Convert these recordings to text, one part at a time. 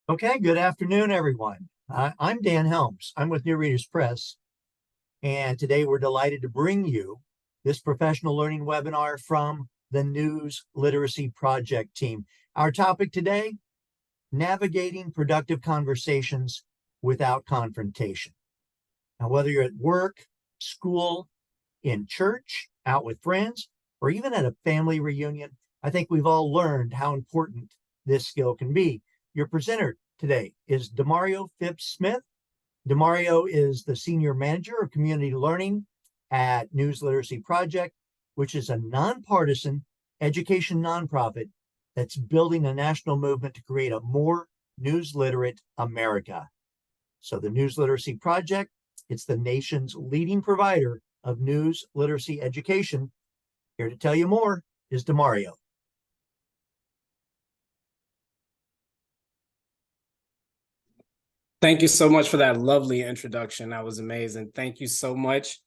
Okay, good afternoon, everyone. I'm Dan Helms. I'm with New Readers Press, and today we're delighted to bring you this professional learning webinar from the News Literacy Project team. Our topic today, navigating productive conversations without confrontation. Now, whether you're at work, school, in church, out with friends, or even at a family reunion, I think we've all learned how important this skill can be. Your presenter today is DeMario Phipps-Smith. DeMario is the Senior Manager of Community Learning at News Literacy Project, which is a nonpartisan education nonprofit that's building a national movement to create a more news literate America. So the News Literacy Project, it's the nation's leading provider of news literacy education. Here to tell you more is DeMario. Thank you so much for that lovely introduction. That was amazing. Thank you so much.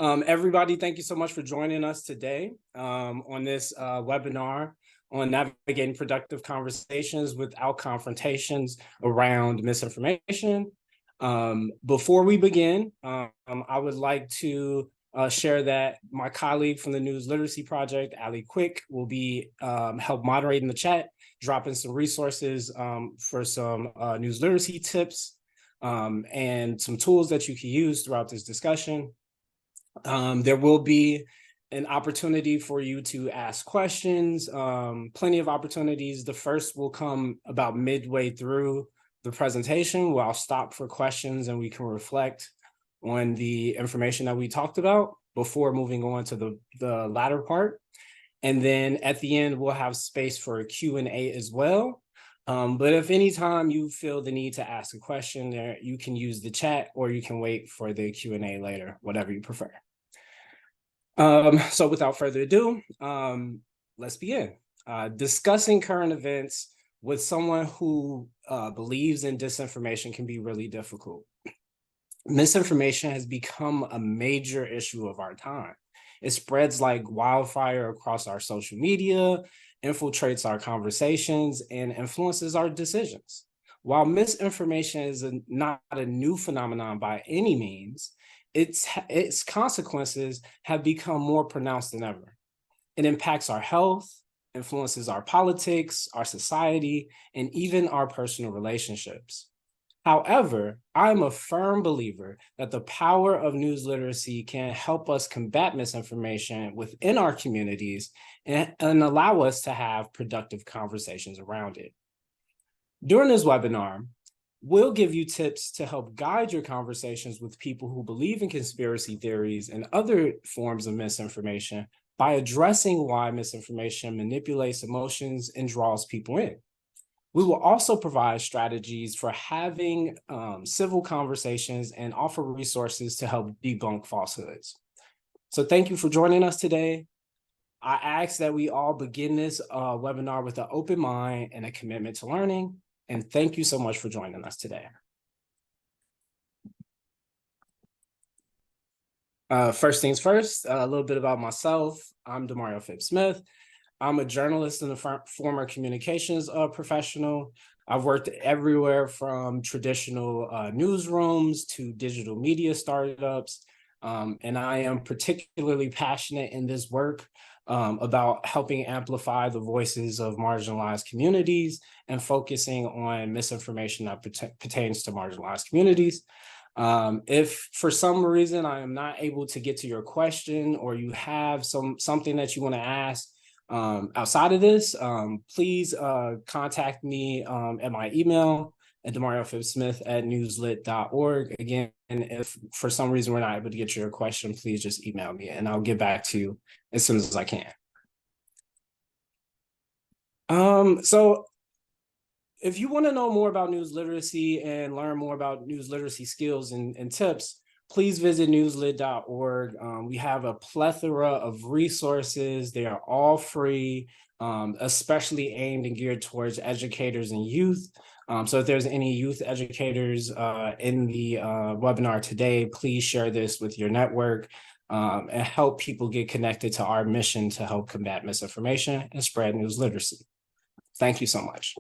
Everybody, thank you so much for joining us today on this webinar on navigating productive conversations without confrontations around misinformation. Before we begin, I would like to share that my colleague from the News Literacy Project, Ali Quick, will be help moderating the chat, dropping some resources for some news literacy tips and some tools that you can use throughout this discussion. There will be an opportunity for you to ask questions, plenty of opportunities. The first will come about midway through the presentation, where I'll stop for questions and we can reflect on the information that we talked about before moving on to the latter part. And then at the end, we'll have space for a Q&A as well. But if any time you feel the need to ask a question there, you can use the chat or you can wait for the Q&A later, whatever you prefer. So without further ado, let's begin. Discussing current events with someone who believes in disinformation can be really difficult. Misinformation has become a major issue of our time. It spreads like wildfire across our social media, infiltrates our conversations, and influences our decisions. While misinformation is not a new phenomenon by any means, its consequences have become more pronounced than ever. It impacts our health, influences our politics, our society, and even our personal relationships. However, I'm a firm believer that the power of news literacy can help us combat misinformation within our communities and allow us to have productive conversations around it. During this webinar, we'll give you tips to help guide your conversations with people who believe in conspiracy theories and other forms of misinformation by addressing why misinformation manipulates emotions and draws people in. We will also provide strategies for having civil conversations and offer resources to help debunk falsehoods. So thank you for joining us today. I ask that we all begin this webinar with an open mind and a commitment to learning. And thank you so much for joining us today. First things first, a little bit about myself. I'm DeMario Phipps-Smith. I'm a journalist and a former communications professional. I've worked everywhere from traditional newsrooms to digital media startups. And I am particularly passionate in this work about helping amplify the voices of marginalized communities and focusing on misinformation that pertains to marginalized communities. If for some reason I am not able to get to your question, or you have something that you want to ask, outside of this, please contact me at my email at DeMarioPhipps-Smith@newslit.org. Again, if for some reason we're not able to get your question, please just email me and I'll get back to you as soon as I can. So if you want to know more about news literacy and learn more about news literacy skills and tips, please visit newslit.org. We have a plethora of resources. They are all free, especially aimed and geared towards educators and youth. So if there's any youth educators in the webinar today, please share this with your network and help people get connected to our mission to help combat misinformation and spread news literacy. Thank you so much.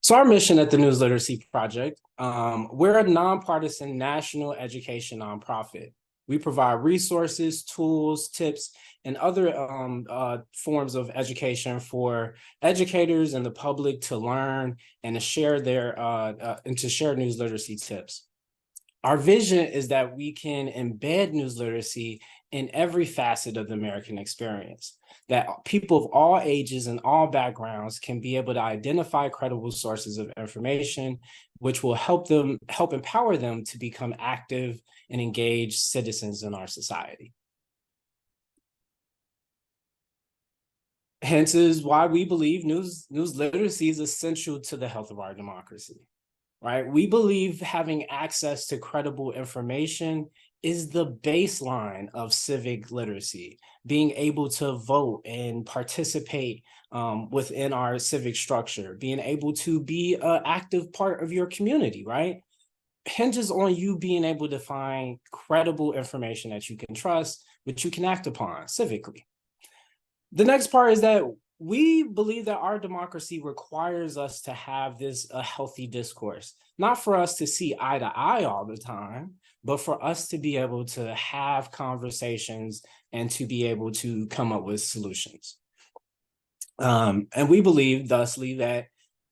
So our mission at the News Literacy Project, we're a nonpartisan national education nonprofit. We provide resources, tools, tips, and other forms of education for educators and the public to learn and to share news literacy tips. Our vision is that we can embed news literacy in every facet of the American experience, that people of all ages and all backgrounds can be able to identify credible sources of information, which will help empower them to become active and engaged citizens in our society. Hence is why we believe news literacy is essential to the health of our democracy. Right? We believe having access to credible information is the baseline of civic literacy, being able to vote and participate within our civic structure, being able to be an active part of your community, right? Hinges on you being able to find credible information that you can trust, which you can act upon civically. The next part is that we believe that our democracy requires us to have a healthy discourse, not for us to see eye to eye all the time, but for us to be able to have conversations and to be able to come up with solutions. And we believe, thusly, that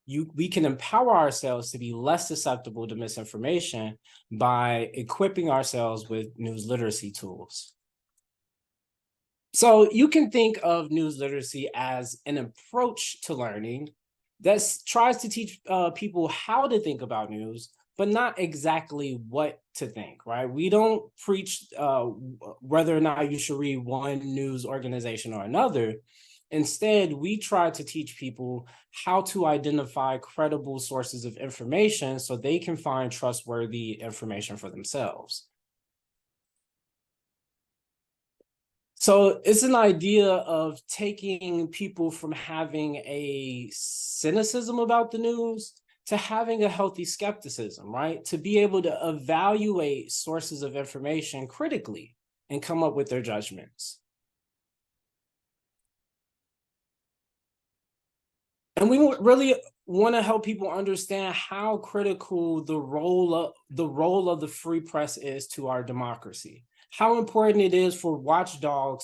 we can empower ourselves to be less susceptible to misinformation by equipping ourselves with news literacy tools. So you can think of news literacy as an approach to learning that tries to teach people how to think about news, but not exactly what to think, right? We don't preach whether or not you should read one news organization or another. Instead, we try to teach people how to identify credible sources of information so they can find trustworthy information for themselves. So it's an idea of taking people from having a cynicism about the news to having a healthy skepticism, right? To be able to evaluate sources of information critically and come up with their judgments. And we really want to help people understand how critical the role of the free press is to our democracy. How important it is for watchdog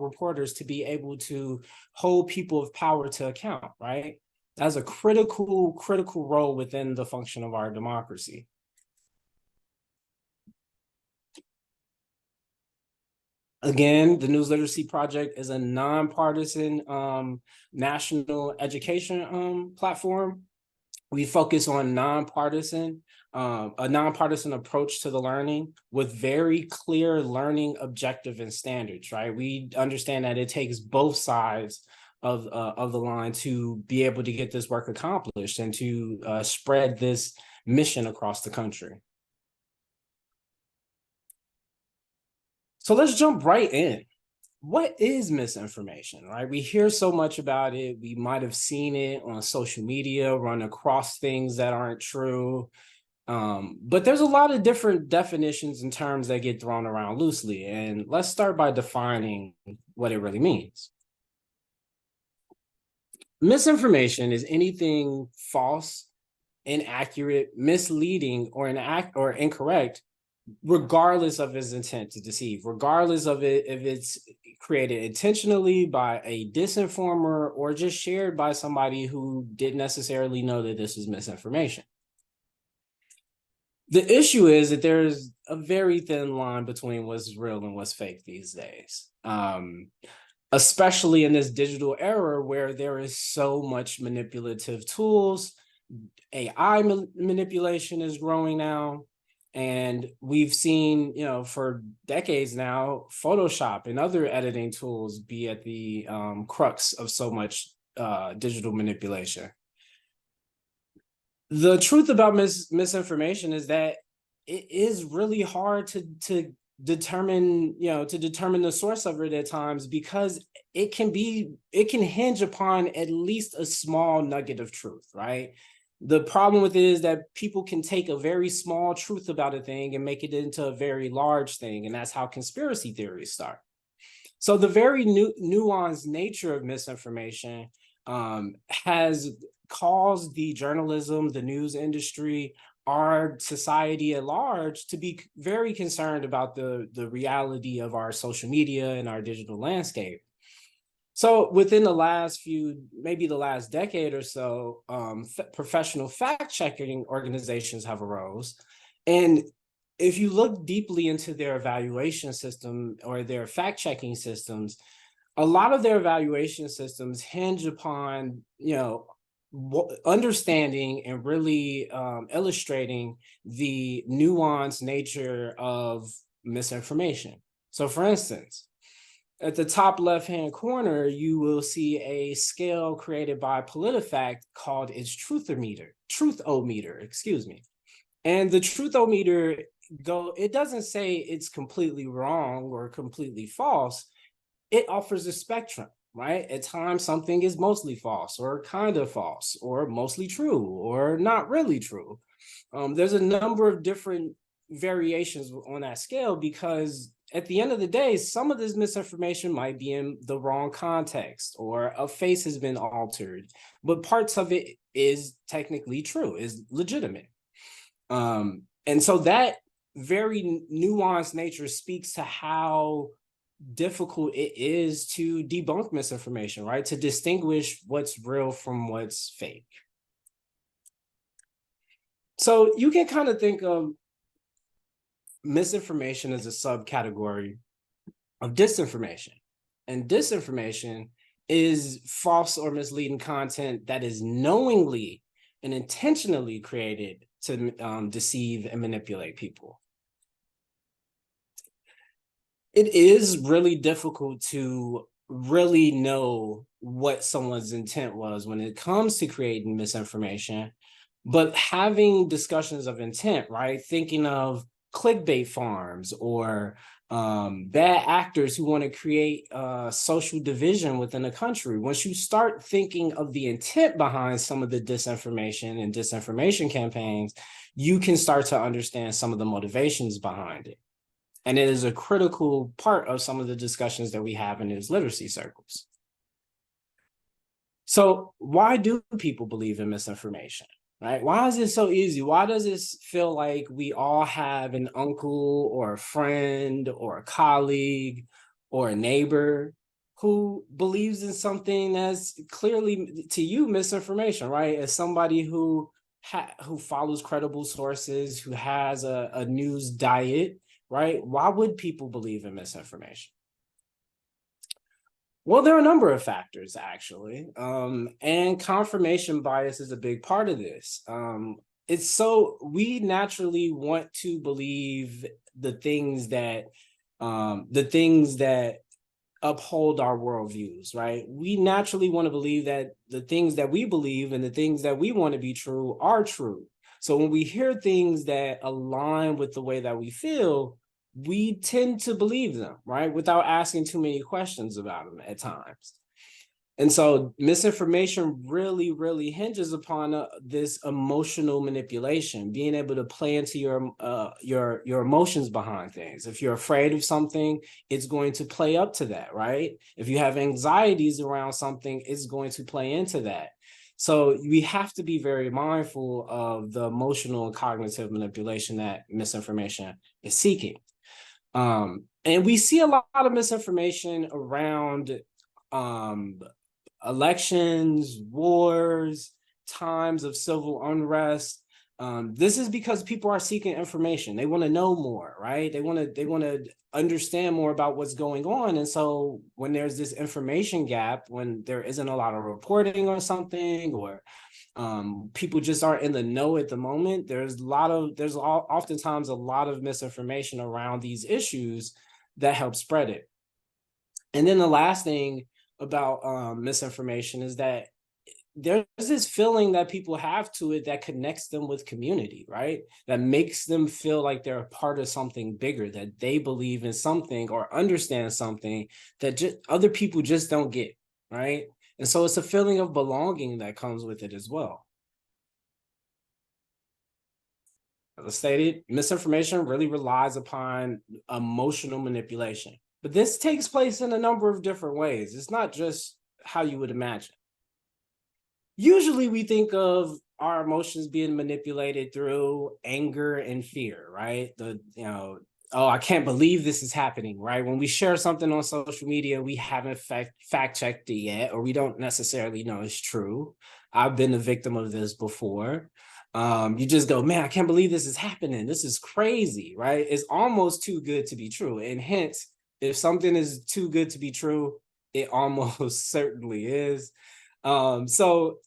reporters to be able to hold people of power to account, right? That's a critical role within the function of our democracy. Again, the News Literacy Project is a nonpartisan national education platform. We focus on a nonpartisan approach to the learning with very clear learning objective and standards, right? We understand that it takes both sides of the line to be able to get this work accomplished and to spread this mission across the country. So let's jump right in. What is misinformation, right? We hear so much about it. We might have seen it on social media, run across things that aren't true. But there's a lot of different definitions and terms that get thrown around loosely. And let's start by defining what it really means. Misinformation is anything false, inaccurate, misleading, or incorrect, regardless of its intent to deceive, regardless of it if it's created intentionally by a disinformer or just shared by somebody who didn't necessarily know that this was misinformation. The issue is that there's a very thin line between what's real and what's fake these days, especially in this digital era where there is so much manipulative tools. AI manipulation is growing now. And we've seen, for decades now, Photoshop and other editing tools be at the crux of so much digital manipulation. The truth about misinformation is that it is really hard to determine the source of it at times, because it can hinge upon at least a small nugget of truth, right? The problem with it is that people can take a very small truth about a thing and make it into a very large thing. And that's how conspiracy theories start. So the very nuanced nature of misinformation has caused the journalism, the news industry, our society at large to be very concerned about the reality of our social media and our digital landscape. So within the last maybe the last decade or so, professional fact-checking organizations have arose. And if you look deeply into their evaluation system or their fact-checking systems, a lot of their evaluation systems hinge upon, understanding and really illustrating the nuanced nature of misinformation. So for instance, at the top left-hand corner, you will see a scale created by PolitiFact called its truthometer, excuse me. And the truthometer, it doesn't say it's completely wrong or completely false. It offers a spectrum, right? At times, something is mostly false or kind of false or mostly true or not really true. There's a number of different variations on that scale because at the end of the day, some of this misinformation might be in the wrong context or a face has been altered, but parts of it is technically true, is legitimate. And so that very nuanced nature speaks to how difficult it is to debunk misinformation, right? To distinguish what's real from what's fake. So you can kind of think of misinformation as a subcategory of disinformation. And disinformation is false or misleading content that is knowingly and intentionally created to deceive and manipulate people. It is really difficult to really know what someone's intent was when it comes to creating misinformation, but having discussions of intent, right? Thinking of clickbait farms or bad actors who want to create social division within a country. Once you start thinking of the intent behind some of the disinformation and disinformation campaigns, you can start to understand some of the motivations behind it. And it is a critical part of some of the discussions that we have in news literacy circles. So why do people believe in misinformation? Right? Why is it so easy? Why does it feel like we all have an uncle or a friend or a colleague or a neighbor who believes in something that's clearly to you misinformation, right? As somebody who follows credible sources, who has a news diet, right? Why would people believe in misinformation? Well, there are a number of factors, actually, and confirmation bias is a big part of this. We naturally want to believe the things that uphold our worldviews, right? We naturally want to believe that the things that we believe and the things that we want to be true are true. So when we hear things that align with the way that we feel, we tend to believe them, right? Without asking too many questions about them at times. And so misinformation really, really hinges upon this emotional manipulation, being able to play into your emotions behind things. If you're afraid of something, it's going to play up to that, right? If you have anxieties around something, it's going to play into that. So we have to be very mindful of the emotional and cognitive manipulation that misinformation is seeking. And we see a lot of misinformation around elections, wars, times of civil unrest. This is because people are seeking information. They want to know more, right? They want to understand more about what's going on. And so when there's this information gap, when there isn't a lot of reporting or something, or people just aren't in the know at the moment, there's oftentimes a lot of misinformation around these issues that help spread it. And then the last thing about misinformation is that there's this feeling that people have to it that connects them with community, right? That makes them feel like they're a part of something bigger, that they believe in something or understand something that other people just don't get, right? And so it's a feeling of belonging that comes with it as well. As I stated, misinformation really relies upon emotional manipulation. But this takes place in a number of different ways. It's not just how you would imagine. Usually we think of our emotions being manipulated through anger and fear, right? Oh, I can't believe this is happening, right? When we share something on social media, we haven't fact checked it yet, or we don't necessarily know it's true. I've been a victim of this before. You just go, man, I can't believe this is happening. This is crazy, right? It's almost too good to be true. And hence, if something is too good to be true, it almost certainly is. So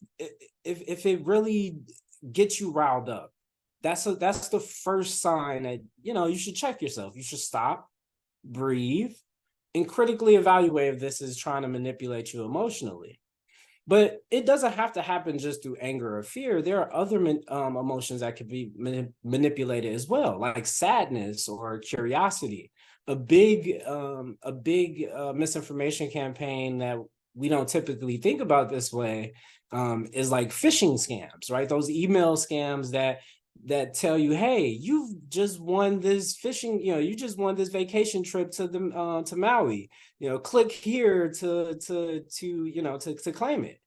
if it really gets you riled up, that's the first sign that, you should check yourself. You should stop, breathe, and critically evaluate if this is trying to manipulate you emotionally. But it doesn't have to happen just through anger or fear. There are other emotions that could be manipulated as well, like sadness or curiosity. A big misinformation campaign that we don't typically think about this way is like phishing scams, right? Those email scams that tell you, hey, you've just won this you just won this vacation trip to Maui. Click here to claim it.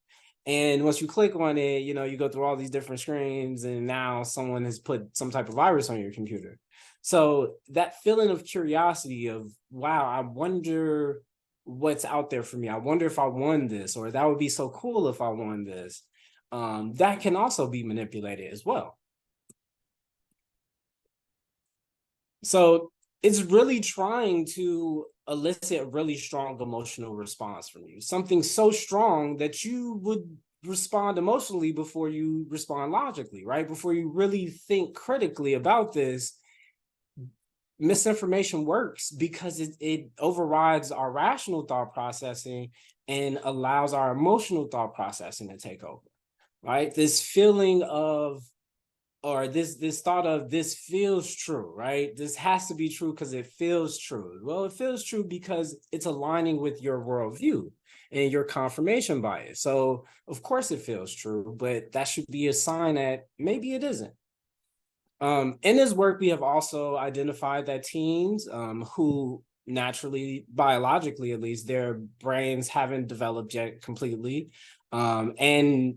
And once you click on it, you go through all these different screens, and now someone has put some type of virus on your computer. So that feeling of curiosity of, wow, I wonder what's out there for me. I wonder if I won this, or that would be so cool if I won this. That can also be manipulated as well. So it's really trying to elicit a really strong emotional response from you, something so strong that you would respond emotionally before you respond logically, right? Before you really think critically about this. Misinformation works because it overrides our rational thought processing and allows our emotional thought processing to take over, right? This feeling of, or this thought of, this feels true, right? This has to be true because it feels true. Well, it feels true because it's aligning with your worldview and your confirmation bias. So of course it feels true, but that should be a sign that maybe it isn't. In this work, we have also identified that teens who naturally, biologically at least, their brains haven't developed yet completely. And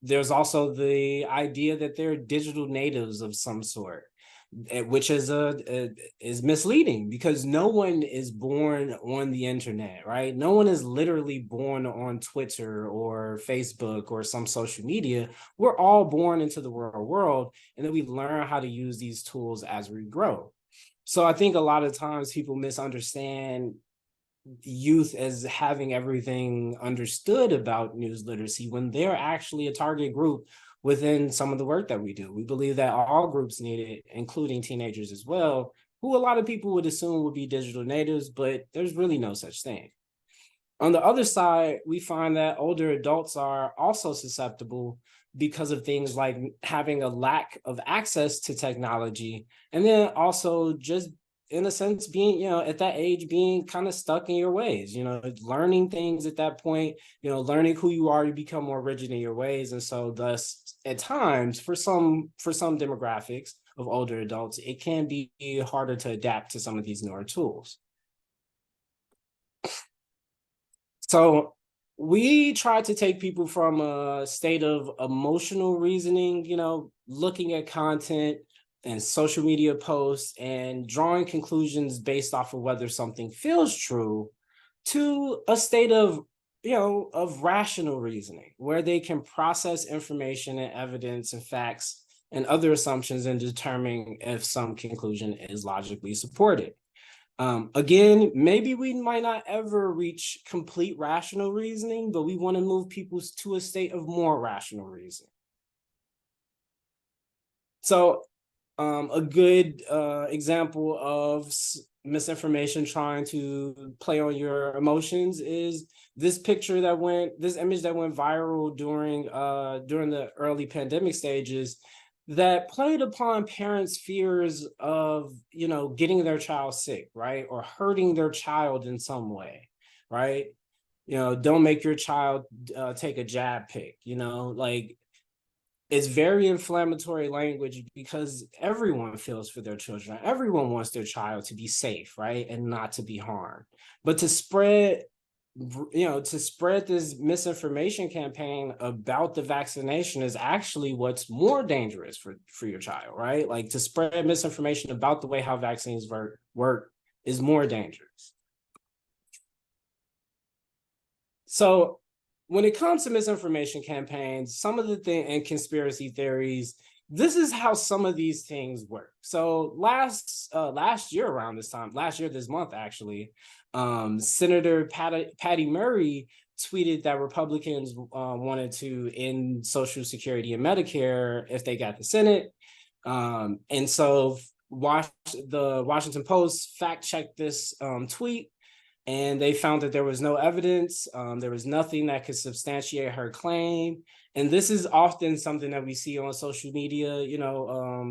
there's also the idea that they're digital natives of some sort, which is misleading, because no one is born on the internet, right? No one is literally born on Twitter or Facebook or some social media. We're all born into the real world, and then we learn how to use these tools as we grow. So I think a lot of times people misunderstand youth as having everything understood about news literacy when they're actually a target group within some of the work that we do. We believe that all groups need it, including teenagers as well, who a lot of people would assume would be digital natives, but there's really no such thing. On the other side, we find that older adults are also susceptible because of things like having a lack of access to technology, and then also just, in a sense, being, at that age, being kind of stuck in your ways, learning things at that point, learning who you are, you become more rigid in your ways. And so thus, at times, for some demographics of older adults, it can be harder to adapt to some of these newer tools. So we try to take people from a state of emotional reasoning, looking at content and social media posts and drawing conclusions based off of whether something feels true, to a state of, of rational reasoning, where they can process information and evidence and facts and other assumptions and determine if some conclusion is logically supported. Again, maybe we might not ever reach complete rational reasoning, but we want to move people to a state of more rational reasoning. So a good example of misinformation trying to play on your emotions is this image that went viral during the early pandemic stages, that played upon parents' fears of, getting their child sick, right? Or hurting their child in some way, right? Don't make your child take a jab pick, like, it's very inflammatory language, because everyone feels for their children. Everyone wants their child to be safe, right? And not to be harmed. But to spread to spread this misinformation campaign about the vaccination is actually what's more dangerous for your child, right? Like, to spread misinformation about the way how vaccines work is more dangerous. So when it comes to misinformation campaigns, some of the things and conspiracy theories, this is how some of these things work. So last year around this time, this month actually, Senator Patty Murray tweeted that Republicans wanted to end Social Security and Medicare if they got the Senate. And so the Washington Post fact-checked this tweet, and they found that there was no evidence. There was nothing that could substantiate her claim. And this is often something that we see on social media,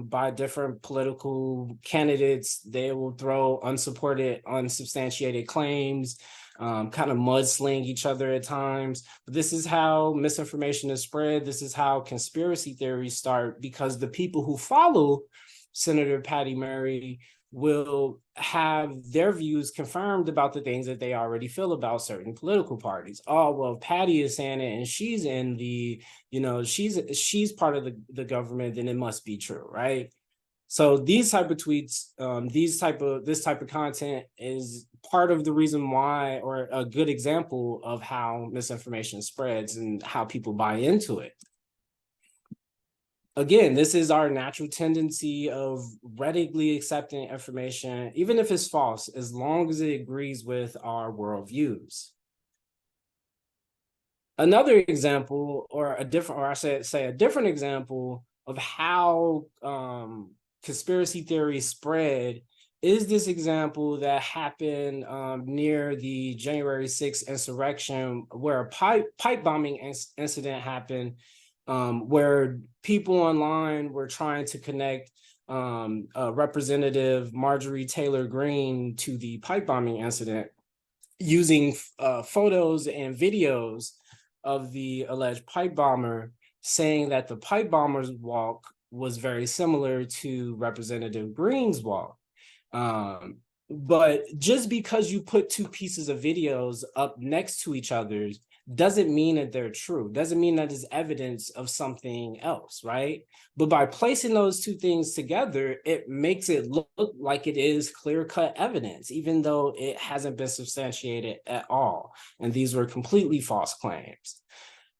by different political candidates. They will throw unsupported, unsubstantiated claims, kind of mudsling each other at times. But this is how misinformation is spread. This is how conspiracy theories start, because the people who follow Senator Patty Murray will have their views confirmed about the things that they already feel about certain political parties. Oh, well, Patty is saying it and she's in the, she's part of the government, then it must be true, right? So these type of tweets, this type of content is part of the reason why, or a good example of how misinformation spreads and how people buy into it. Again, this is our natural tendency of readily accepting information, even if it's false, as long as it agrees with our worldviews. Another example, or a different example of how conspiracy theories spread is this example that happened near the January 6th insurrection, where a pipe bombing incident happened, where people online were trying to connect Representative Marjorie Taylor Greene to the pipe bombing incident using photos and videos of the alleged pipe bomber, saying that the pipe bomber's walk was very similar to Representative Greene's walk. But just because you put two pieces of videos up next to each other doesn't mean that they're true, doesn't mean that it's evidence of something else, right? But by placing those two things together, it makes it look like it is clear-cut evidence, even though it hasn't been substantiated at all. And these were completely false claims.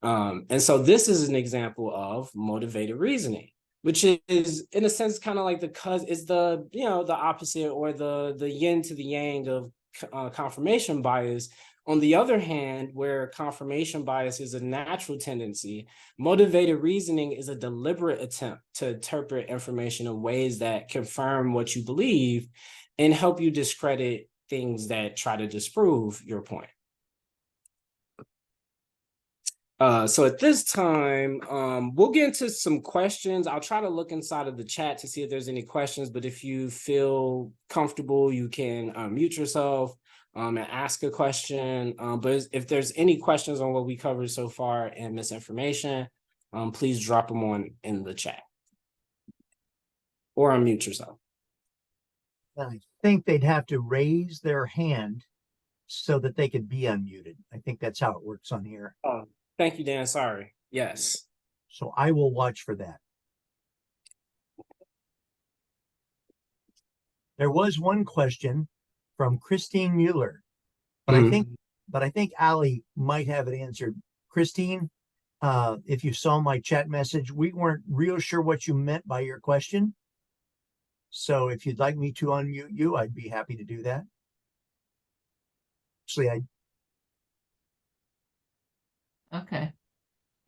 And so this is an example of motivated reasoning, which is, in a sense, kind of like the opposite, or the yin to the yang of confirmation bias. On the other hand, where confirmation bias is a natural tendency, motivated reasoning is a deliberate attempt to interpret information in ways that confirm what you believe and help you discredit things that try to disprove your point. So at this time, we'll get into some questions. I'll try to look inside of the chat to see if there's any questions, but if you feel comfortable, you can mute yourself and ask a question. But if there's any questions on what we covered so far and misinformation, please drop them in the chat or unmute yourself. I think they'd have to raise their hand so that they could be unmuted. I think that's how it works on here. Oh, thank you, Dan. Sorry. Yes. So I will watch for that. There was one question from Christine Mueller, but I think Ali might have it answered. Christine, if you saw my chat message, we weren't real sure what you meant by your question. So if you'd like me to unmute you, I'd be happy to do that. Actually, Okay.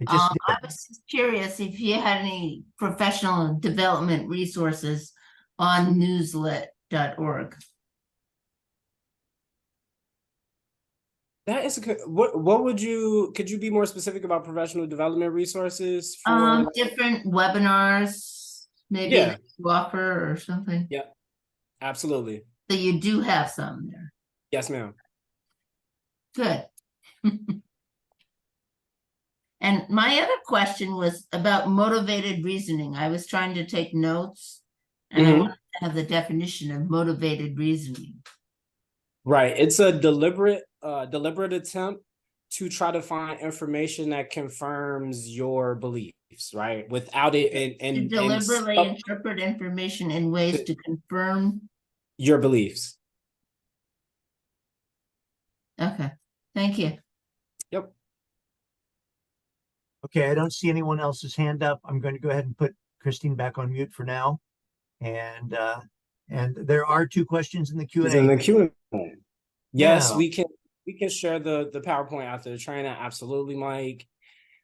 I was just curious if you had any professional development resources on newslet.org. That is a good. Could you be more specific about professional development resources for different webinars, maybe that you offer or something? Yeah, absolutely. So you do have some there. Yes, ma'am. Good. And my other question was about motivated reasoning. I was trying to take notes, and I wanted to have the definition of motivated reasoning. Right. It's a deliberate deliberate attempt to try to find information that confirms your beliefs, right? Without it To deliberately interpret information in ways to confirm your beliefs. Okay, thank you. Yep. Okay, I don't see anyone else's hand up. I'm going to go ahead and put Christine back on mute for now. And there are 2 questions in the It's in the Q&A. Q&A. Yes, Yeah. we can share the PowerPoint after the training. Absolutely, Mike.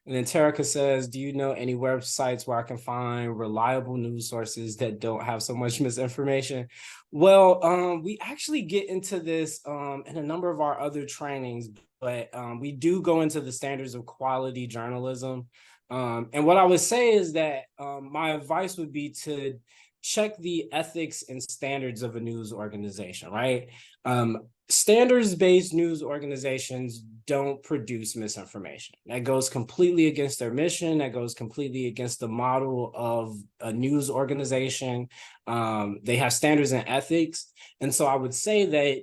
And then Terica says, do you know any websites where I can find reliable news sources that don't have so much misinformation? Well, we actually get into this in a number of our other trainings, but we do go into the standards of quality journalism. And what I would say is that my advice would be to check the ethics and standards of a news organization, right? Standards-based news organizations don't produce misinformation. That goes completely against their mission. That goes completely against the model of a news organization. They have standards and ethics. And so I would say that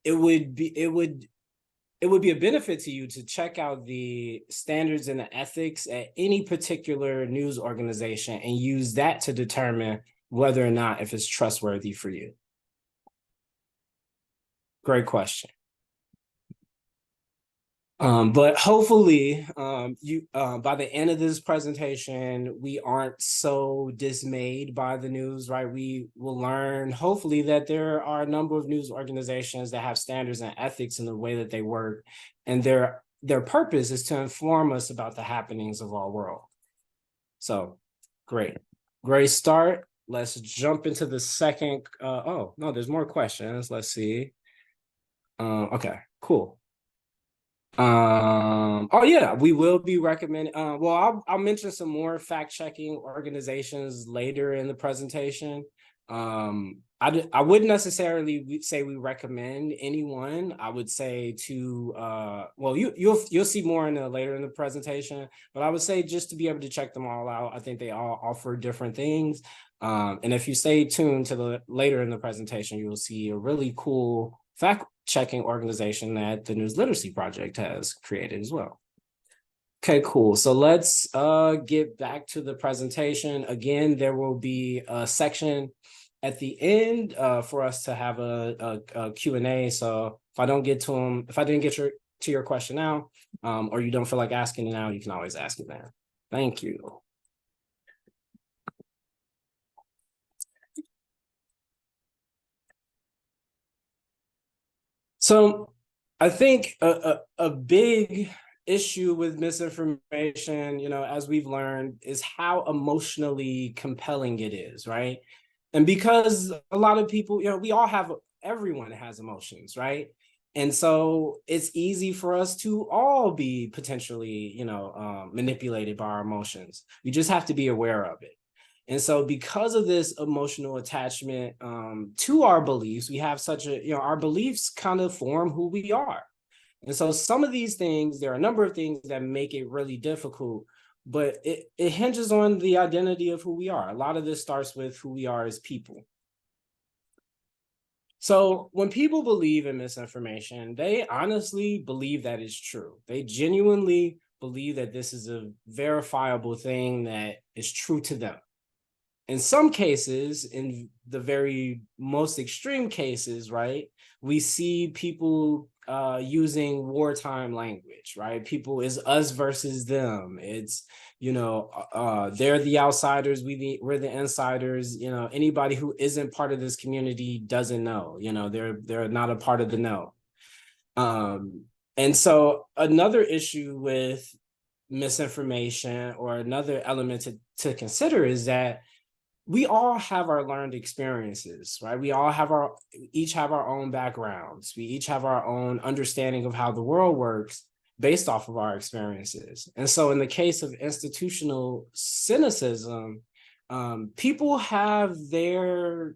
it would be a benefit to you to check out the standards and the ethics at any particular news organization and use that to determine whether or not if it's trustworthy for you. Great question. But hopefully, by the end of this presentation, we aren't so dismayed by the news, right? We will learn, hopefully, that there are a number of news organizations that have standards and ethics in the way that they work, and their purpose is to inform us about the happenings of our world. So, great start. Let's jump into the second. Oh no, there's more questions. Let's see. Okay, cool. Oh yeah, we will be recommending. Well, I'll mention some more fact-checking organizations later in the presentation. I wouldn't necessarily say we recommend anyone. I would say to well, you'll see more later in the presentation, but I would say just to be able to check them all out. I think they all offer different things. And if you stay tuned to the later in the presentation, you will see a really cool fact-checking organization that the News Literacy Project has created as well. Okay, cool. So let's get back to the presentation. Again, there will be a section at the end for us to have a Q&A. So if I don't get to them, if I didn't get to your question now, or you don't feel like asking it now, you can always ask it there. Thank you. So I think a big issue with misinformation, as we've learned, is how emotionally compelling it is, right? And because a lot of people, everyone has emotions, right? And so it's easy for us to all be potentially, manipulated by our emotions. We just have to be aware of it. And so because of this emotional attachment to our beliefs, we have our beliefs kind of form who we are. And so some of these things, there are a number of things that make it really difficult, but it hinges on the identity of who we are. A lot of this starts with who we are as people. So when people believe in misinformation, they honestly believe that it's true. They genuinely believe that this is a verifiable thing that is true to them. In some cases, in the very most extreme cases, right, we see people using wartime language, right? People is us versus them. It's, they're the outsiders, we're the insiders. Anybody who isn't part of this community doesn't know. They're not a part of the know. And so another issue with misinformation, or another element to consider, is that we all have our learned experiences, right? We all each have our own backgrounds. We each have our own understanding of how the world works based off of our experiences. And so in the case of institutional cynicism, people have their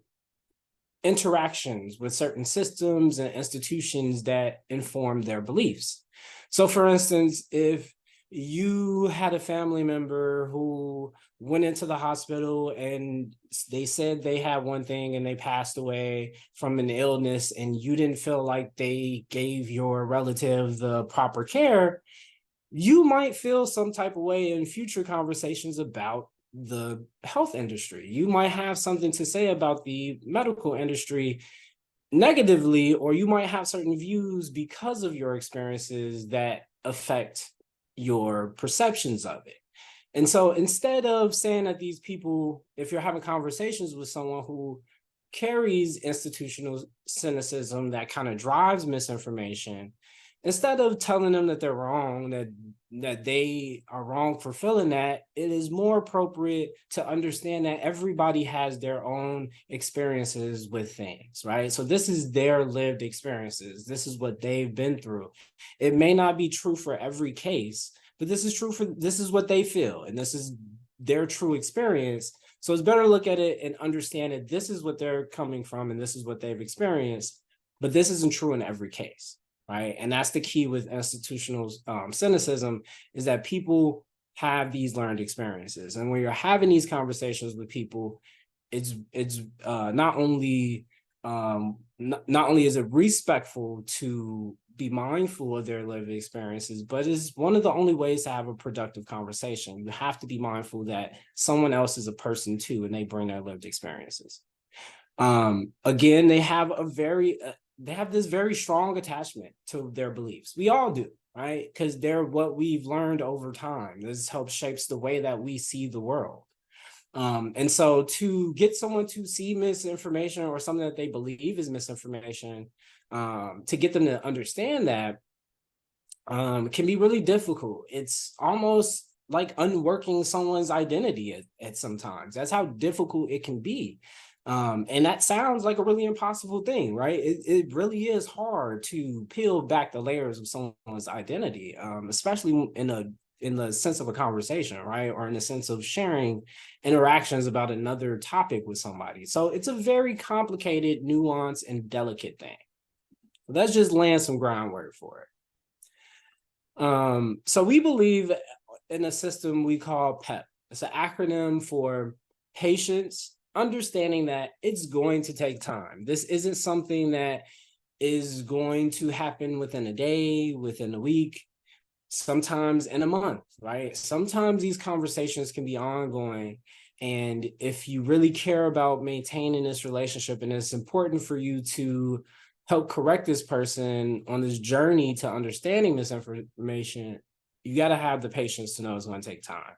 interactions with certain systems and institutions that inform their beliefs. So for instance, if you had a family member who went into the hospital and they said they had one thing and they passed away from an illness, and you didn't feel like they gave your relative the proper care, you might feel some type of way in future conversations about the health industry. You might have something to say about the medical industry negatively, or you might have certain views because of your experiences that affect your perceptions of it. And so instead of saying that these people, if you're having conversations with someone who carries institutional cynicism that kind of drives misinformation, instead of telling them that they're wrong, that they are wrong for feeling that, it is more appropriate to understand that everybody has their own experiences with things, right? So this is their lived experiences. This is what they've been through. It may not be true for every case, but this is what they feel, and this is their true experience. So it's better to look at it and understand that this is what they're coming from and this is what they've experienced, but this isn't true in every case. Right. And that's the key with institutional cynicism, is that people have these learned experiences. And when you're having these conversations with people, it's not only is it respectful to be mindful of their lived experiences, but it's one of the only ways to have a productive conversation. You have to be mindful that someone else is a person too, and they bring their lived experiences. Again, they have this very strong attachment to their beliefs. We all do, right? Because they're what we've learned over time. This helps shapes the way that we see the world. And so to get someone to see misinformation or something that they believe is misinformation, to get them to understand that can be really difficult. It's almost like unworking someone's identity at sometimes. That's how difficult it can be. And that sounds like a really impossible thing, right? It really is hard to peel back the layers of someone's identity, especially in the sense of a conversation, right? Or in the sense of sharing interactions about another topic with somebody. So it's a very complicated, nuanced, and delicate thing. Let's just land some groundwork for it. So we believe in a system we call PEP. It's an acronym for patience, understanding that it's going to take time. This isn't something that is going to happen within a day, within a week, sometimes in a month, right? Sometimes these conversations can be ongoing. And if you really care about maintaining this relationship, and it's important for you to help correct this person on this journey to understanding this information, you got to have the patience to know it's going to take time.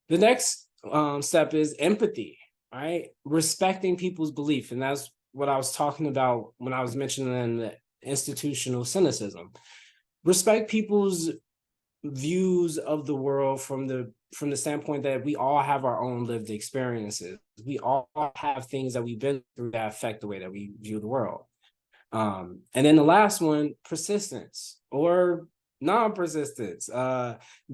The next step is empathy. Right? Respecting people's belief. And that's what I was talking about when I was mentioning the institutional cynicism. Respect people's views of the world from the standpoint that we all have our own lived experiences. We all have things that we've been through that affect the way that we view the world. And then the last one, persistence or non-persistence.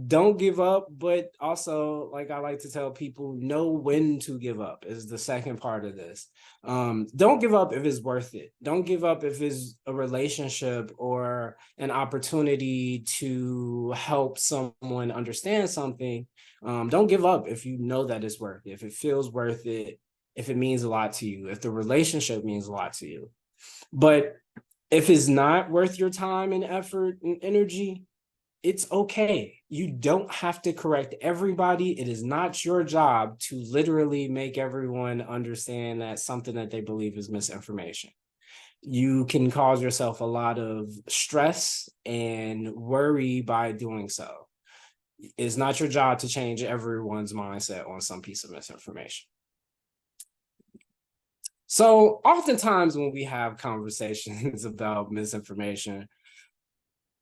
Don't give up, but also, like I like to tell people, know when to give up is the second part of this. Don't give up if it's worth it. Don't give up if it's a relationship or an opportunity to help someone understand something. Don't give up if you know that it's worth it, if it feels worth it, if it means a lot to you, if the relationship means a lot to you. But if it's not worth your time and effort and energy, it's okay. You don't have to correct everybody. It is not your job to literally make everyone understand that something that they believe is misinformation. You can cause yourself a lot of stress and worry by doing so. It's not your job to change everyone's mindset on some piece of misinformation. So oftentimes when we have conversations about misinformation,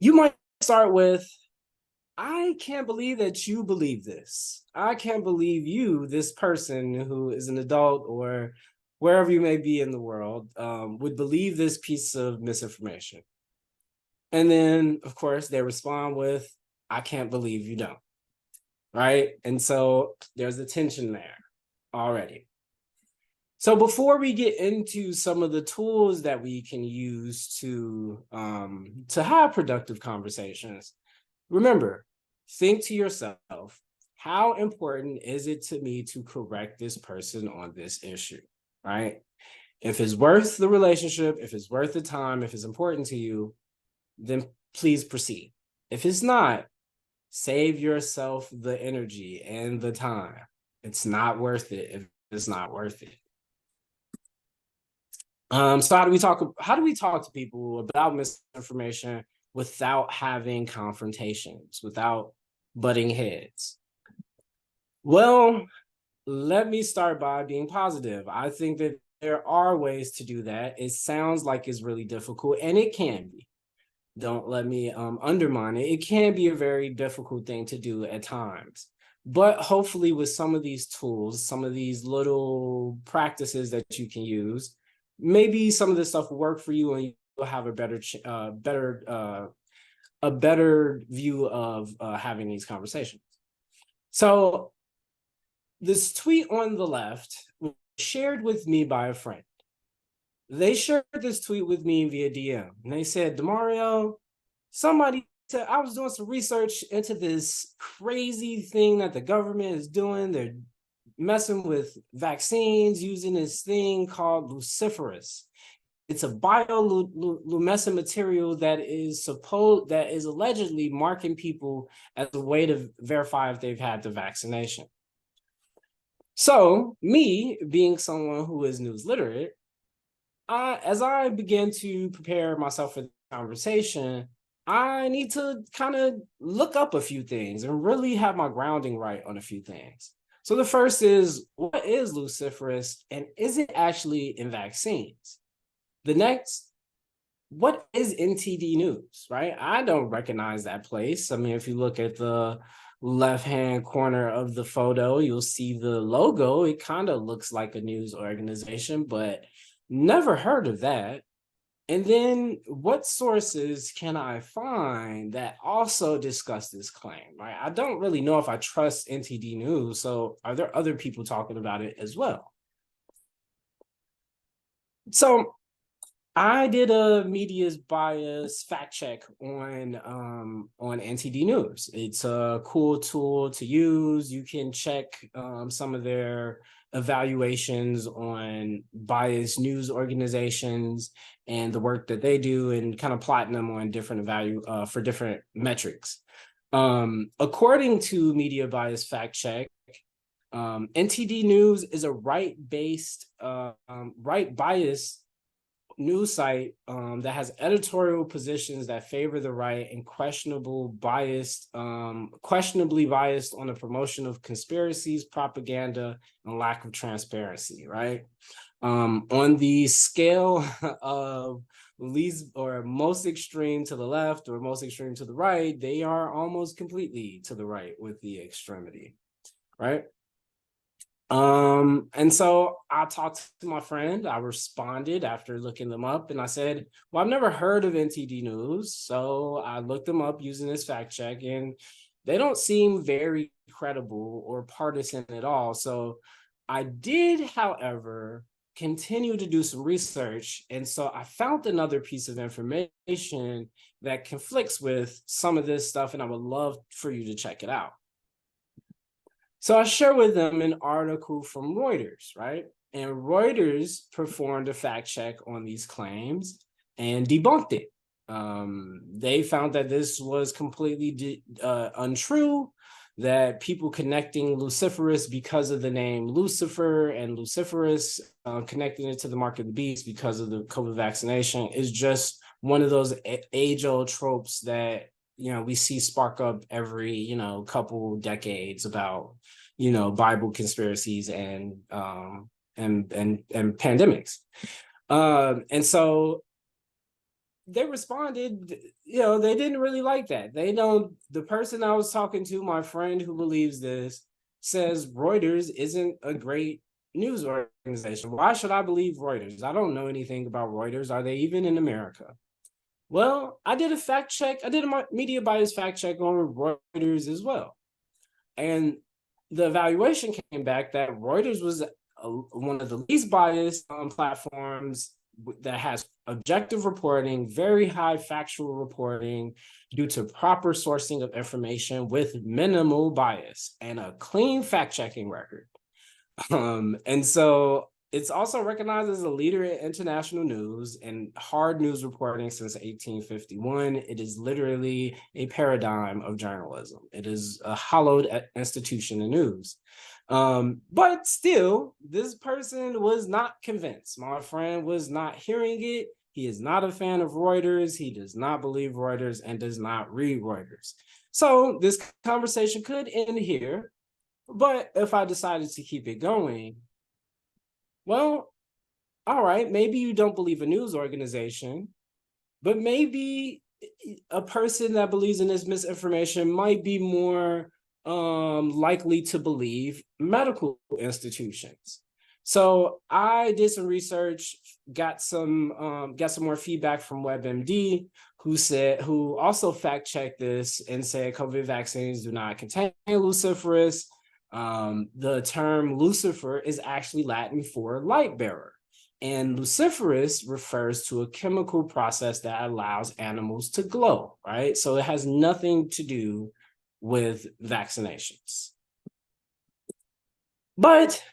you might start with, I can't believe that you believe this. I can't believe you, this person who is an adult or wherever you may be in the world, would believe this piece of misinformation. And then, of course, they respond with, I can't believe you don't. Right? And so there's a tension there already. So before we get into some of the tools that we can use to have productive conversations, remember, think to yourself, how important is it to me to correct this person on this issue, right? If it's worth the relationship, if it's worth the time, if it's important to you, then please proceed. If it's not, save yourself the energy and the time. It's not worth it if it's not worth it. So how do we talk to people about misinformation without having confrontations, without butting heads? Well, let me start by being positive. I think that there are ways to do that. It sounds like it's really difficult, and it can be. Don't let me undermine it. It can be a very difficult thing to do at times. But hopefully with some of these tools, some of these little practices that you can use, maybe some of this stuff will work for you and you'll have a better view of having these conversations. So this tweet on the left was shared with me by a friend. They shared this tweet with me via DM, and they said, DeMario, somebody said, I was doing some research into this crazy thing that the government is doing. They're messing with vaccines using this thing called luciferase. It's a bioluminescent material that is allegedly marking people as a way to verify if they've had the vaccination. So me, being someone who is news literate, as I began to prepare myself for the conversation, I need to kind of look up a few things and really have my grounding right on a few things. So the first is, what is luciferase and is it actually in vaccines? The next, what is NTD News, right? I don't recognize that place. I mean, if you look at the left-hand corner of the photo, you'll see the logo. It kind of looks like a news organization, but never heard of that. And then what sources can I find that also discuss this claim, right? I don't really know if I trust NTD News, so are there other people talking about it as well? So I did a media's bias fact check on NTD News. It's a cool tool to use. You can check some of their evaluations on biased news organizations and the work that they do, and kind of plotting them on different for different metrics. According to Media Bias Fact Check, NTD News is a right-biased news site that has editorial positions that favor the right and questionably biased on the promotion of conspiracies, propaganda, and lack of transparency, right? On the scale of least or most extreme to the left or most extreme to the right, they are almost completely to the right with the extremity, right? And so I talked to my friend. I responded after looking them up, and I said, well, I've never heard of NTD News. So I looked them up using this fact check, and they don't seem very credible or partisan at all. So I did, however, continue to do some research. And so I found another piece of information that conflicts with some of this stuff, and I would love for you to check it out. So I share with them an article from Reuters, right? And Reuters performed a fact check on these claims and debunked it. They found that this was completely untrue, that people connecting luciferase because of the name Lucifer and luciferase, connecting it to the mark of the beast because of the COVID vaccination is just one of those age-old tropes that we see spark up every, couple decades about, Bible conspiracies and pandemics. And so they responded, they didn't really like that. The person I was talking to, my friend who believes this, says Reuters isn't a great news organization. Why should I believe Reuters? I don't know anything about Reuters. Are they even in America? Well, I did a fact check. I did a media bias fact check on Reuters as well. And the evaluation came back that Reuters was one of the least biased platforms that has objective reporting, very high factual reporting due to proper sourcing of information with minimal bias and a clean fact-checking record. And so it's also recognized as a leader in international news and hard news reporting since 1851. It is literally a paradigm of journalism. It is a hallowed institution in news. But still, this person was not convinced. My friend was not hearing it. He is not a fan of Reuters. He does not believe Reuters and does not read Reuters. So this conversation could end here. But if I decided to keep it going, well, all right, maybe you don't believe a news organization, but maybe a person that believes in this misinformation might be more likely to believe medical institutions. So I did some research, got some more feedback from WebMD, who also fact checked this and said COVID vaccines do not contain luciferase. The term lucifer is actually Latin for light bearer, and luciferase refers to a chemical process that allows animals to glow, right? So it has nothing to do with vaccinations. But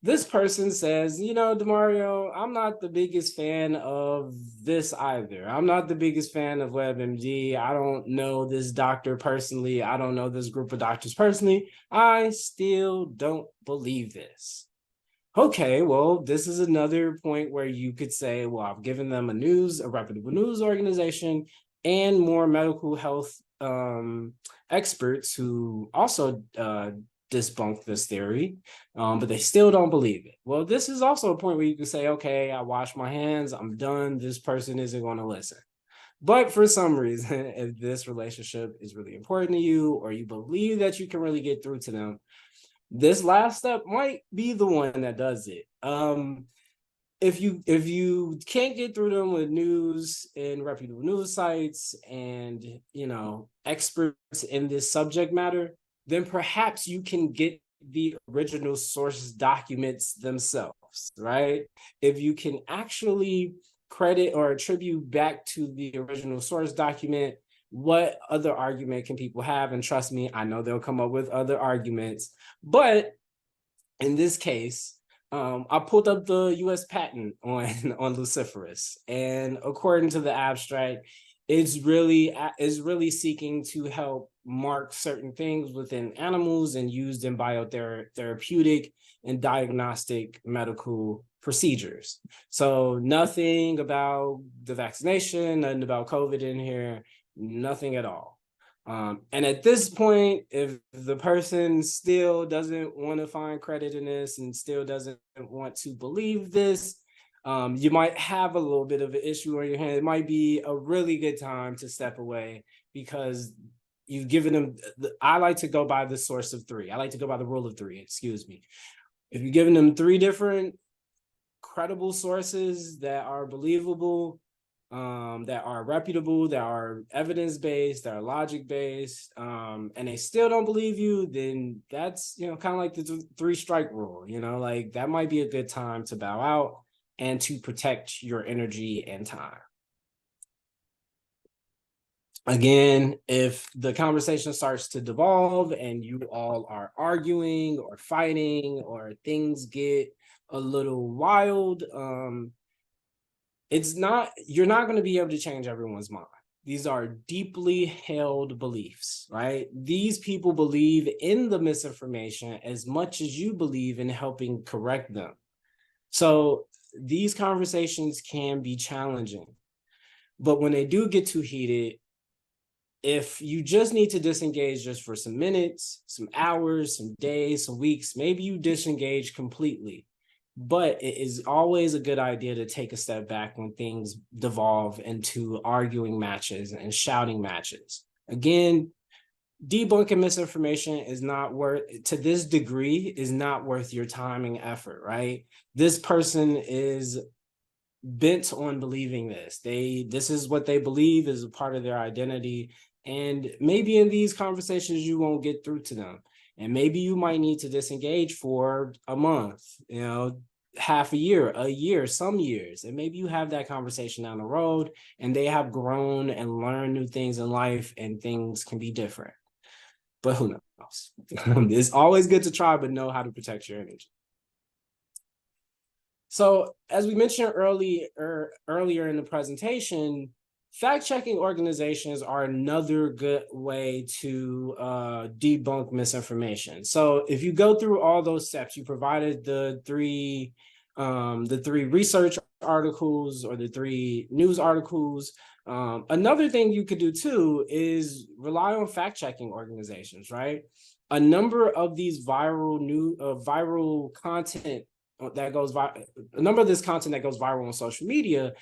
this person says, you know, DeMario, I'm not the biggest fan of this either. I'm not the biggest fan of WebMD. I don't know this doctor personally. I don't know this group of doctors personally. I still don't believe this. Okay, well, this is another point where you could say, well, I've given them a reputable news organization and more medical health experts who also debunk this theory, but they still don't believe it. Well, this is also a point where you can say, okay, I wash my hands, I'm done, this person isn't going to listen. But for some reason, if this relationship is really important to you, or you believe that you can really get through to them, this last step might be the one that does it. If you can't get through them with news and reputable news sites and, you know, experts in this subject matter, then perhaps you can get the original source documents themselves, right? If you can actually credit or attribute back to the original source document, what other argument can people have? And trust me, I know they'll come up with other arguments. But in this case, I pulled up the US patent on luciferase. And according to the abstract, it's really seeking to help mark certain things within animals and used in biotherapeutic and diagnostic medical procedures. So nothing about the vaccination, nothing about COVID in here, nothing at all. And at this point, if the person still doesn't want to find credit in this and still doesn't want to believe this, you might have a little bit of an issue on your hand. It might be a really good time to step away because you've given them, I like to go by the source of three. I like to go by the rule of three, excuse me. If you're giving them three different credible sources that are believable, that are reputable, that are evidence-based, that are logic-based, and they still don't believe you, then that's, you know, kind of like the three-strike rule, you know, like that might be a good time to bow out and to protect your energy and time. Again, if the conversation starts to devolve and you all are arguing or fighting or things get a little wild, you're not going to be able to change everyone's mind. These are deeply held beliefs, right? These people believe in the misinformation as much as you believe in helping correct them. So these conversations can be challenging, but when they do get too heated, if you just need to disengage just for some minutes, some hours, some days, some weeks, maybe you disengage completely. But it is always a good idea to take a step back when things devolve into arguing matches and shouting matches. Again, debunking misinformation is not worth, to this degree, is not worth your time and effort, right? This person is bent on believing this. This is what they believe is a part of their identity. And maybe in these conversations, you won't get through to them. And maybe you might need to disengage for a month, you know, half a year, some years, and maybe you have that conversation down the road and they have grown and learned new things in life and things can be different. But who knows? It's always good to try, but know how to protect your energy. So as we mentioned earlier in the presentation, fact-checking organizations are another good way to debunk misinformation. So if you go through all those steps, you provided the three research articles or the 3 news articles. Another thing you could do too is rely on fact-checking organizations, right? A number of these viral content that goes viral, a number of this content that goes viral on social media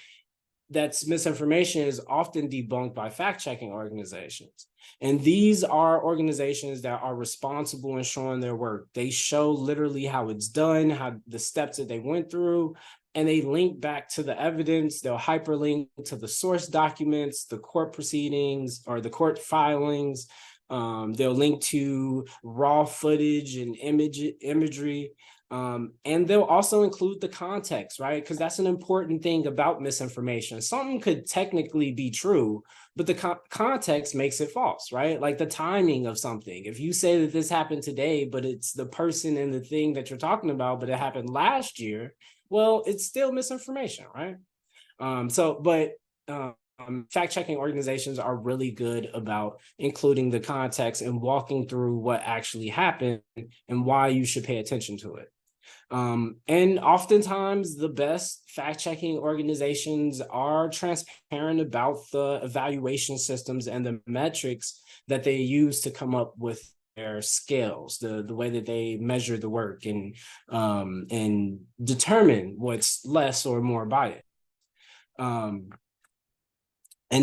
that's misinformation is often debunked by fact-checking organizations. And these are organizations that are responsible in showing their work. They show literally how it's done, how the steps that they went through, and they link back to the evidence. They'll hyperlink to the source documents, the court proceedings, or the court filings. They'll link to raw footage and imagery. And they'll also include the context, right? Because that's an important thing about misinformation. Something could technically be true, but the context makes it false, right? Like the timing of something. If you say that this happened today, but it's the person and the thing that you're talking about, but it happened last year, well, it's still misinformation, right? Fact-checking organizations are really good about including the context and walking through what actually happened and why you should pay attention to it. And oftentimes the best fact-checking organizations are transparent about the evaluation systems and the metrics that they use to come up with their scales, the way that they measure the work and determine what's less or more biased. And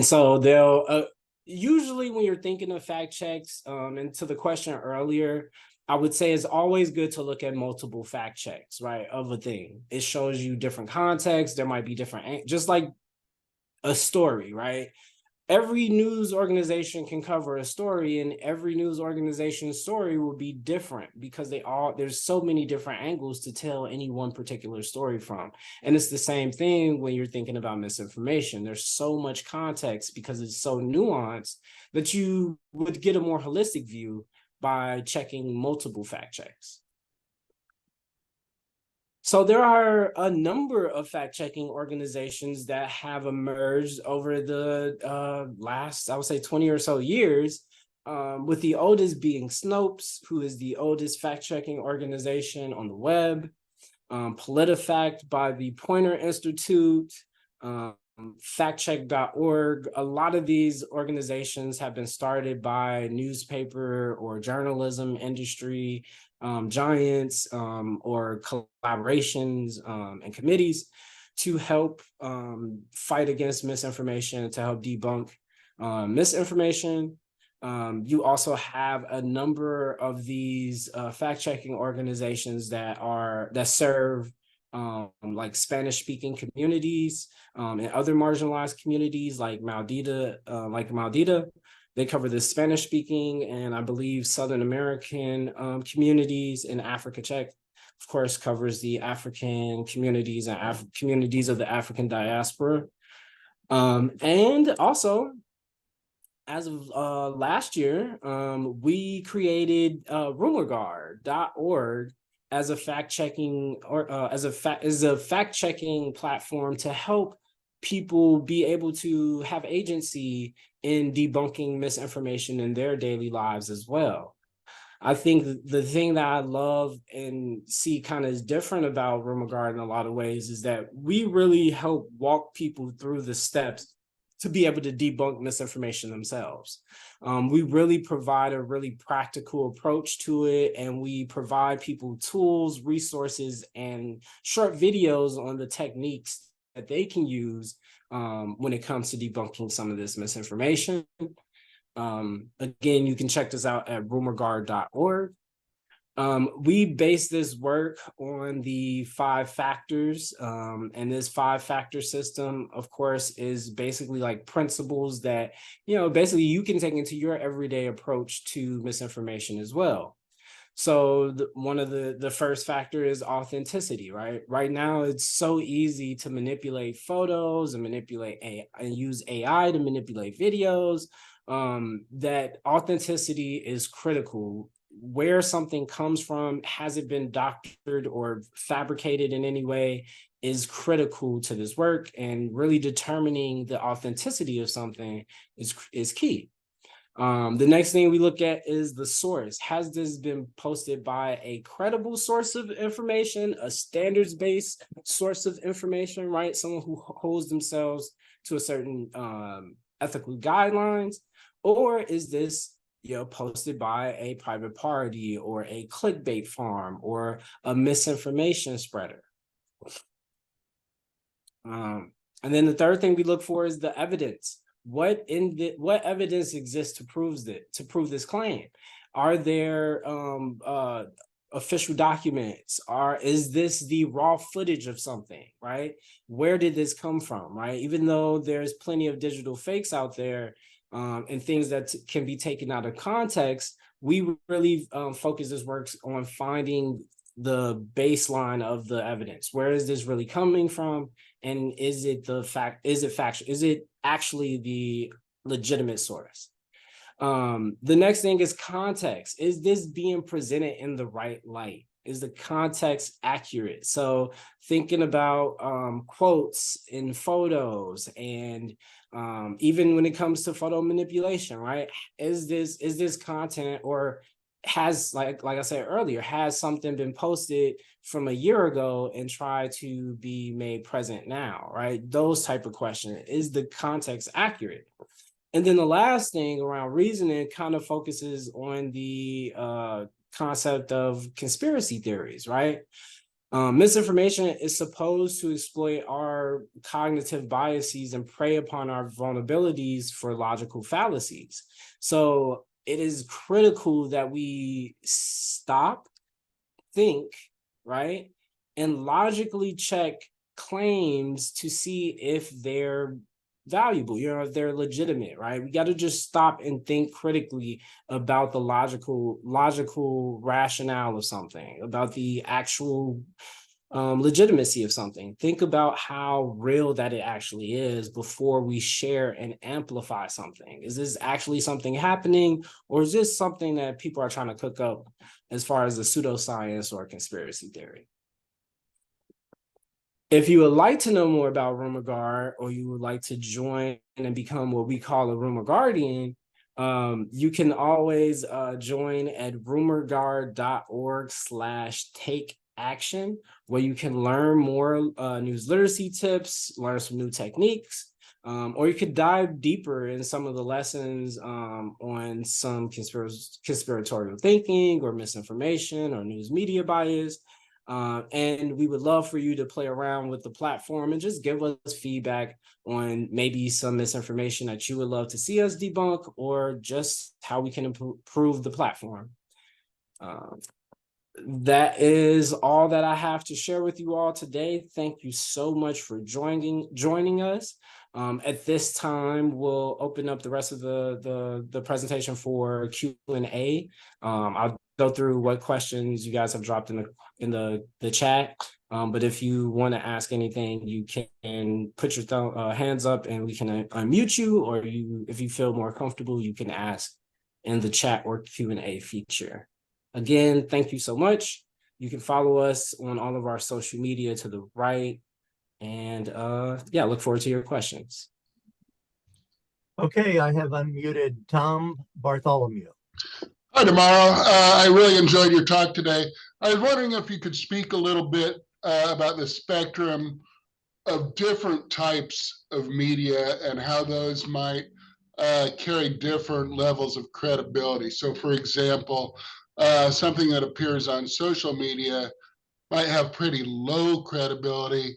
so they'll usually when you're thinking of fact checks, and to the question earlier, I would say it's always good to look at multiple fact checks, right, of a thing. It shows you different contexts. There might be different, just like a story, right? Every news organization can cover a story, and every news organization's story will be different because there's so many different angles to tell any one particular story from. And it's the same thing when you're thinking about misinformation. There's so much context because it's so nuanced that you would get a more holistic view by checking multiple fact checks. So there are a number of fact-checking organizations that have emerged over the last, I would say, 20 or so years, with the oldest being Snopes, who is the oldest fact-checking organization on the web, PolitiFact by the Poynter Institute, factcheck.org. A lot of these organizations have been started by newspaper or journalism industry giants or collaborations and committees to help fight against misinformation, to help debunk misinformation. You also have a number of these fact-checking organizations that serve like Spanish-speaking communities and other marginalized communities like Maldita. They cover the Spanish-speaking and I believe Southern American communities, in Africa Check, of course, covers the African communities and communities of the African diaspora. And also, as of last year, we created rumorguard.org as a fact-checking platform to help people be able to have agency in debunking misinformation in their daily lives as well. I think the thing that I love and see kind of is different about rumorguard in a lot of ways is that we really help walk people through the steps to be able to debunk misinformation themselves. We really provide a really practical approach to it, and we provide people tools, resources, and short videos on the techniques that they can use when it comes to debunking some of this misinformation. Again, you can check this out at rumorguard.org. We base this work on the 5 factors, and this 5-factor system, of course, is basically like principles that, basically you can take into your everyday approach to misinformation as well. So one of the first factor is authenticity, right? Right now, it's so easy to manipulate photos and manipulate AI and use AI to manipulate videos. That authenticity is critical. Where something comes from, has it been doctored or fabricated in any way, is critical to this work. And really determining the authenticity of something is key. The next thing we look at is the source. Has this been posted by a credible source of information, a standards-based source of information, right? Someone who holds themselves to a certain ethical guidelines, or is this posted by a private party or a clickbait farm or a misinformation spreader? And then the third thing we look for is the evidence. What evidence exists to prove this claim? Are there official documents? Is this the raw footage of something, right? Where did this come from, right? Even though there's plenty of digital fakes out there and things that can be taken out of context, we really focus this work on finding the baseline of the evidence. Where is this really coming from? And is it factual? Is it actually the legitimate source? The next thing is context. Is this being presented in the right light? Is the context accurate? So thinking about quotes in photos and even when it comes to photo manipulation, right? Is this content, or has, like I said earlier, has something been posted from a year ago and try to be made present now, right? Those type of questions. Is the context accurate? And then the last thing around reasoning kind of focuses on the concept of conspiracy theories, right? Misinformation is supposed to exploit our cognitive biases and prey upon our vulnerabilities for logical fallacies. So it is critical that we stop, think, right, and logically check claims to see if they're valuable, if they're legitimate, right? We got to just stop and think critically about the logical rationale of something, about the actual legitimacy of something. Think about how real that it actually is before we share and amplify something. Is this actually something happening, or is this something that people are trying to cook up as far as the pseudoscience or conspiracy theory? If you would like to know more about Rumor Guard, or you would like to join and become what we call a Rumor Guardian, you can always join at rumorguard.org/take action, where you can learn more news literacy tips, learn some new techniques, or you could dive deeper in some of the lessons on some conspiratorial thinking or misinformation or news media bias. And we would love for you to play around with the platform and just give us feedback on maybe some misinformation that you would love to see us debunk, or just how we can improve the platform. That is all that I have to share with you all today. Thank you so much for joining us. At this time, we'll open up the rest of the presentation for Q&A. I'll go through what questions you guys have dropped in the chat. But if you want to ask anything, you can put your hands up and we can unmute you, or if you feel more comfortable, you can ask in the chat or Q&A feature. Again, thank you so much. You can follow us on all of our social media to the right. And yeah, look forward to your questions. Okay, I have unmuted Tom Bartholomew. Hi, DeMario. I really enjoyed your talk today. I was wondering if you could speak a little bit about the spectrum of different types of media and how those might carry different levels of credibility. So, for example, something that appears on social media might have pretty low credibility.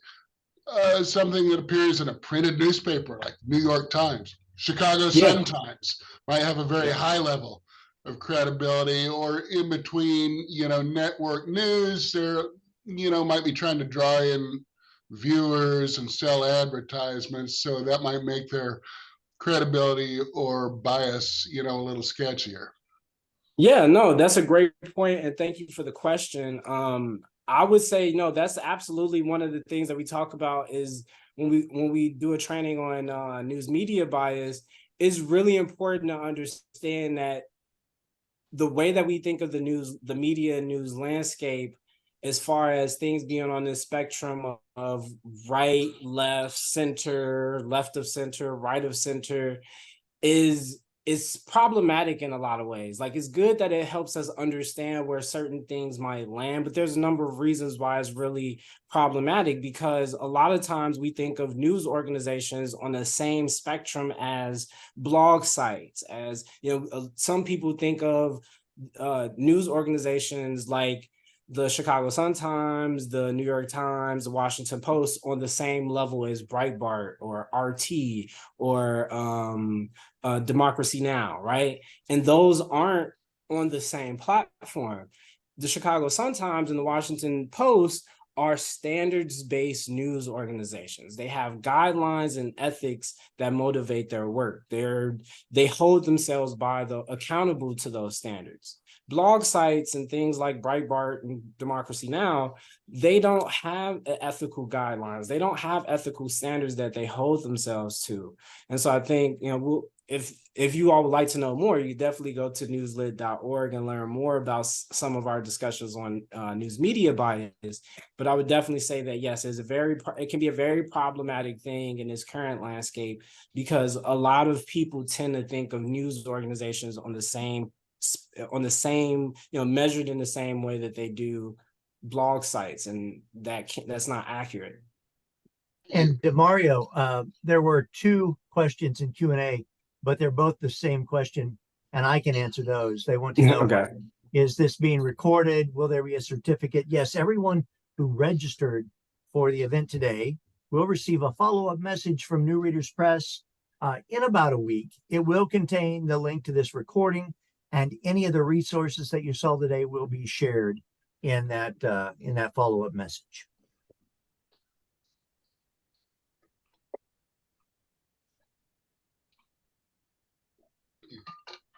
Something that appears in a printed newspaper like New York Times, Chicago Sun-Times might have a very high level of credibility, or in between, network news, they're, might be trying to draw in viewers and sell advertisements. So that might make their credibility or bias, a little sketchier. Yeah, no, that's a great point, and thank you for the question. I would say no, that's absolutely one of the things that we talk about is when we do a training on news media bias, it's really important to understand that the way that we think of the media and news landscape, as far as things being on this spectrum of right, left, center, left of center, right of center, is problematic in a lot of ways. Like, it's good that it helps us understand where certain things might land, but there's a number of reasons why it's really problematic, because a lot of times we think of news organizations on the same spectrum as blog sites. As some people think of news organizations like the Chicago Sun-Times, the New York Times, the Washington Post on the same level as Breitbart or RT or Democracy Now!, right? And those aren't on the same platform. The Chicago Sun-Times and the Washington Post are standards-based news organizations. They have guidelines and ethics that motivate their work. They hold themselves accountable to those standards. Blog sites and things like Breitbart and Democracy Now!, they don't have ethical guidelines. They don't have ethical standards that they hold themselves to. And so I think, if you all would like to know more, you definitely go to newslit.org and learn more about some of our discussions on news media bias. But I would definitely say that, yes, it can be a very problematic thing in this current landscape, because a lot of people tend to think of news organizations on the same, measured in the same way that they do blog sites, and that's not accurate. And DeMario, there were two questions in Q&A, but they're both the same question, and I can answer those. They want to know, Okay. Is this being recorded? Will there be a certificate? Yes, everyone who registered for the event today will receive a follow-up message from New Readers Press in about a week. It will contain the link to this recording, and any of the resources that you saw today will be shared in that follow-up message.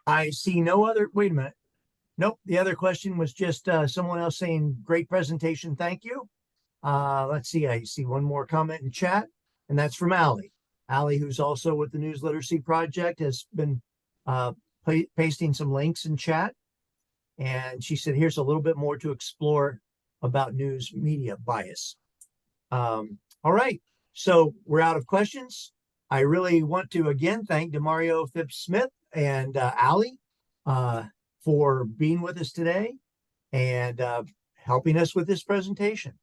I see no other. Wait a minute. Nope. The other question was just someone else saying, great presentation. Thank you. Let's see. I see one more comment in chat, and that's from Allie. Allie, who's also with the News Literacy Project, has been pasting some links in chat. And she said, here's a little bit more to explore about news media bias. All right. So we're out of questions. I really want to again thank DeMario Phipps-Smith and Allie for being with us today and helping us with this presentation.